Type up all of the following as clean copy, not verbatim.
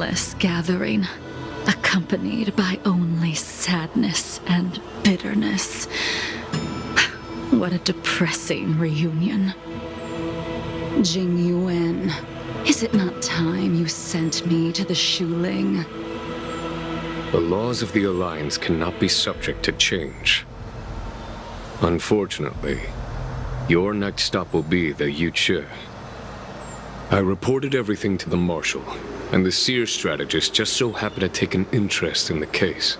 meaningless gathering, accompanied by only sadness and bitterness. What a depressing reunion. Jing Yuan, is it not time you sent me to the Shuling? The laws of the Alliance cannot be subject to change. Unfortunately, your next stop will be the Yuchi. I reported everything to the Marshal, and the Seer strategist just so happened to take an interest in the case.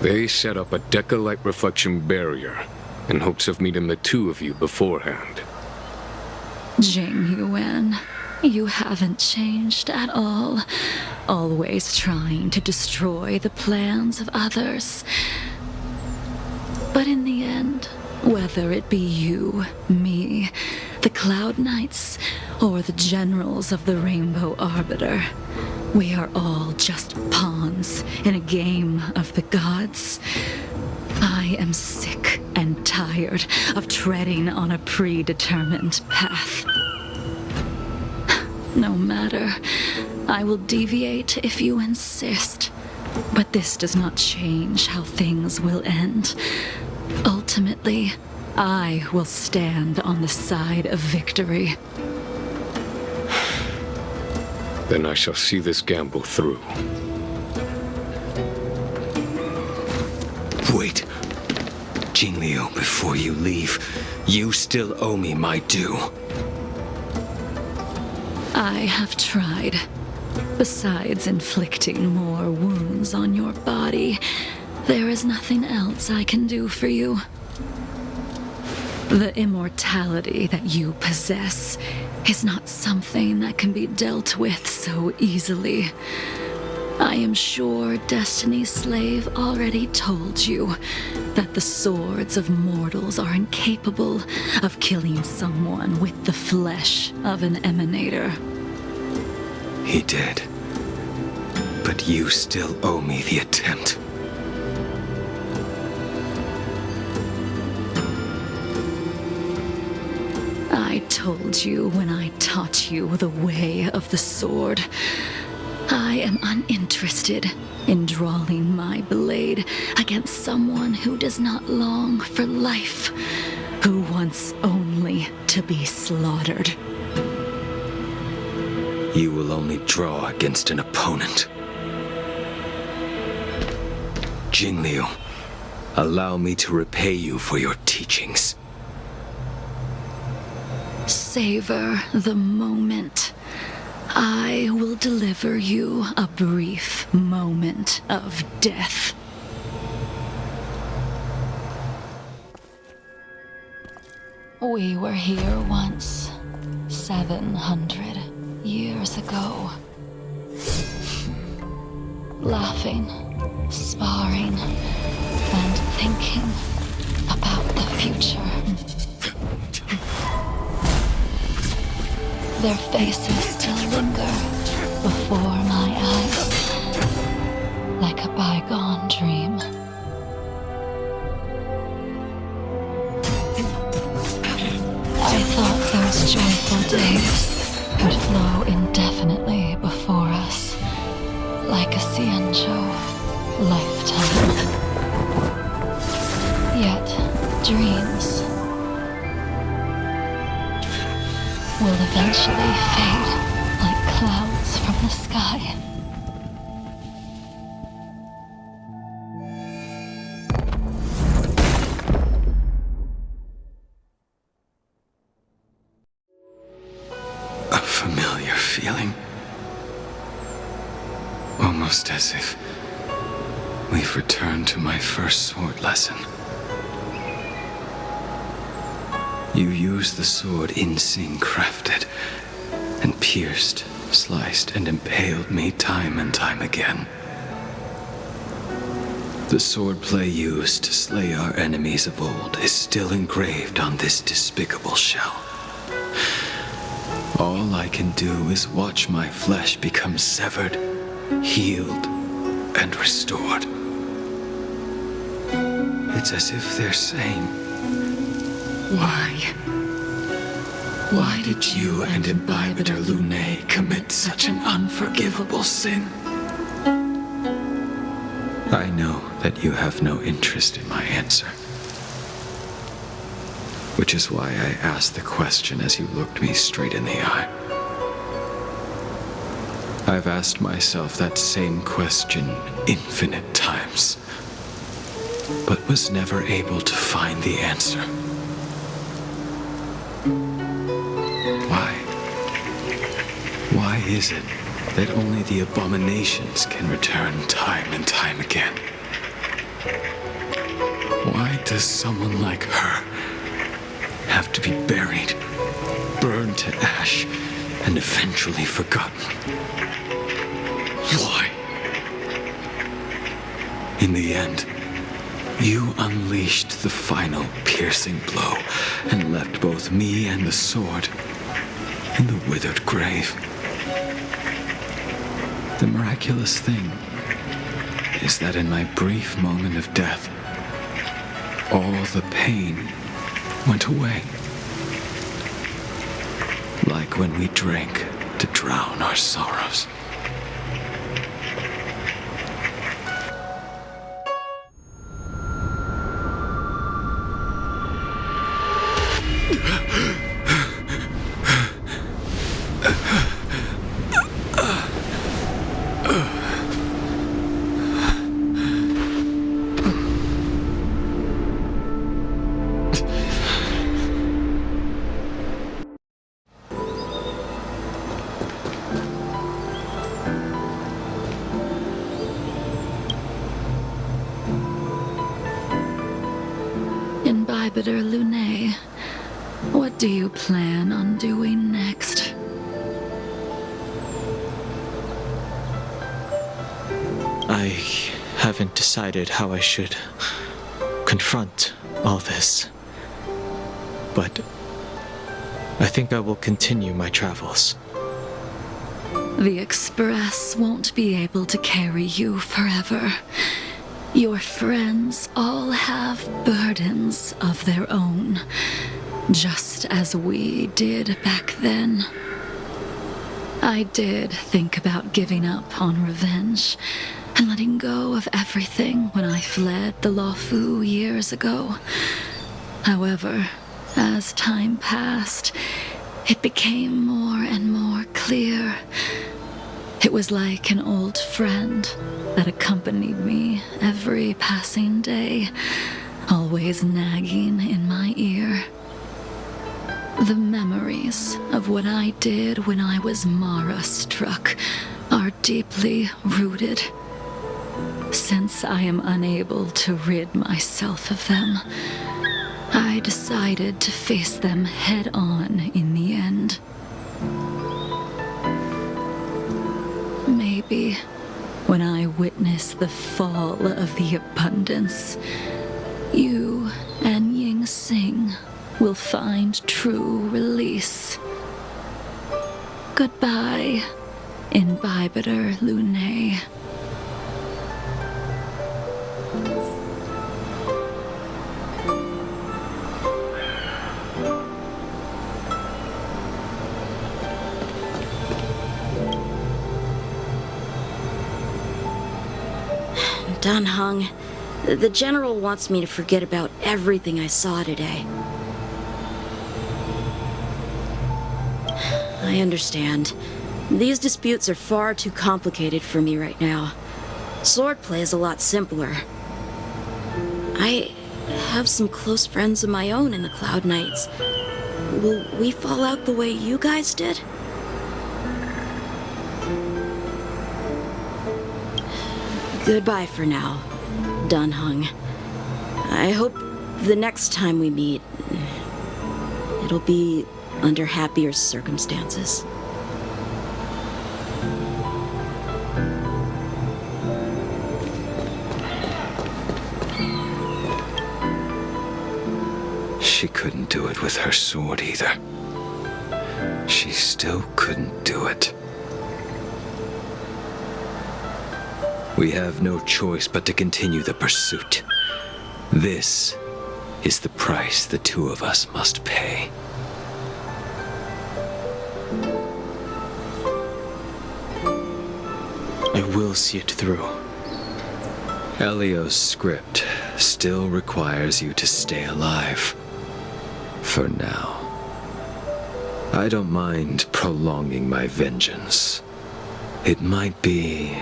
They set up a Deca-light reflection barrier in hopes of meeting the two of you beforehand. Jing Yuan, you haven't changed at all. Always trying to destroy the plans of others. But in the end, whether it be you, me, the Cloud Knights, or the generals of the Rainbow Arbiter, we are all just pawns in a game of the gods. I am sick and tired of treading on a predetermined path. No matter, I will deviate if you insist. But this does not change how things will end. Ultimately, I will stand on the side of victory. Then I shall see this gamble through. Wait. Jingliu, before you leave, you still owe me my due. I have tried. Besides inflicting more wounds on your body, there is nothing else I can do for you. The immortality that you possess is not something that can be dealt with so easily. I am sure Destiny's Slave already told you that the swords of mortals are incapable of killing someone with the flesh of an emanator. He did. But you still owe me the attempt. I told you when I taught you the way of the sword. I am uninterested in drawing my blade against someone who does not long for life, who wants only to be slaughtered. You will only draw against an opponent. Jingliu, allow me to repay you for your teachings. Savor the moment. I will deliver you a brief moment of death. We were here once, 700 years ago. Laughing, sparring, and thinking about the future. Their faces still linger before my eyes, like a bygone dream. I thought those joyful days would flow indefinitely before us, like a Xianzhou lifetime. Yet, dreams will eventually fade like clouds from the sky. A familiar feeling. Almost as if we've returned to my first sword lesson. You used the sword Insing crafted, and pierced, sliced, and impaled me time and time again. The swordplay used to slay our enemies of old is still engraved on this despicable shell. All I can do is watch my flesh become severed, healed, and restored. It's as if they're saying, Why? Why did you and Imbibitor Lune commit such an unforgivable sin? I know that you have no interest in my answer. Which is why I asked the question as you looked me straight in the eye. I've asked myself that same question infinite times, but was never able to find the answer. Why? Why is it that only the abominations can return time and time again? Why does someone like her have to be buried, burned to ash, and eventually forgotten? Why? In the end, you unleashed the final piercing blow and left both me and the sword in the withered grave. The miraculous thing is that in my brief moment of death, all the pain went away. Like when we drank to drown our sorrows. Imbibitor Lune, what do you plan on doing next? I haven't decided how I should confront all this, but I think I will continue my travels. The Express won't be able to carry you forever. Your friends all have burdens of their own, just as we did back then. I did think about giving up on revenge and letting go of everything when I fled the Luofu years ago. However, as time passed, it became more and more clear. It was like an old friend that accompanied me every passing day, always nagging in my ear. The memories of what I did when I was Mara-struck are deeply rooted. Since I am unable to rid myself of them, I decided to face them head-on in the end. Maybe when I witness the fall of the abundance, you and Ying Sing will find true release. Goodbye, Imbibitor Lune. Dunhung, the General wants me to forget about everything I saw today. I understand. These disputes are far too complicated for me right now. Swordplay is a lot simpler. I have some close friends of my own in the Cloud Knights. Will we fall out the way you guys did? Goodbye for now, Dunhung. I hope the next time we meet, it'll be under happier circumstances. She couldn't do it with her sword either. She still couldn't do it. We have no choice but to continue the pursuit. This is the price the two of us must pay. I will see it through. Elio's script still requires you to stay alive. For now. I don't mind prolonging my vengeance. It might be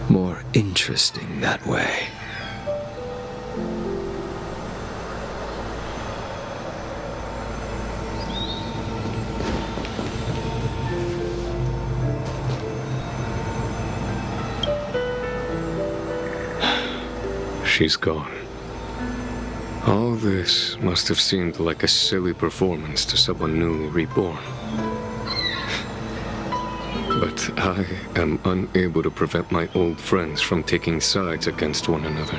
more interesting that way. She's gone. All this must have seemed like a silly performance to someone newly reborn. But I am unable to prevent my old friends from taking sides against one another.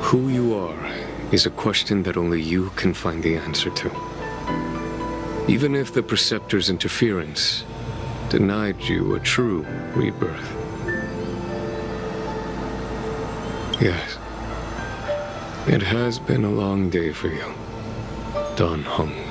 Who you are is a question that only you can find the answer to. Even if the Preceptor's interference denied you a true rebirth. Yes, it has been a long day for you, Dan Heng.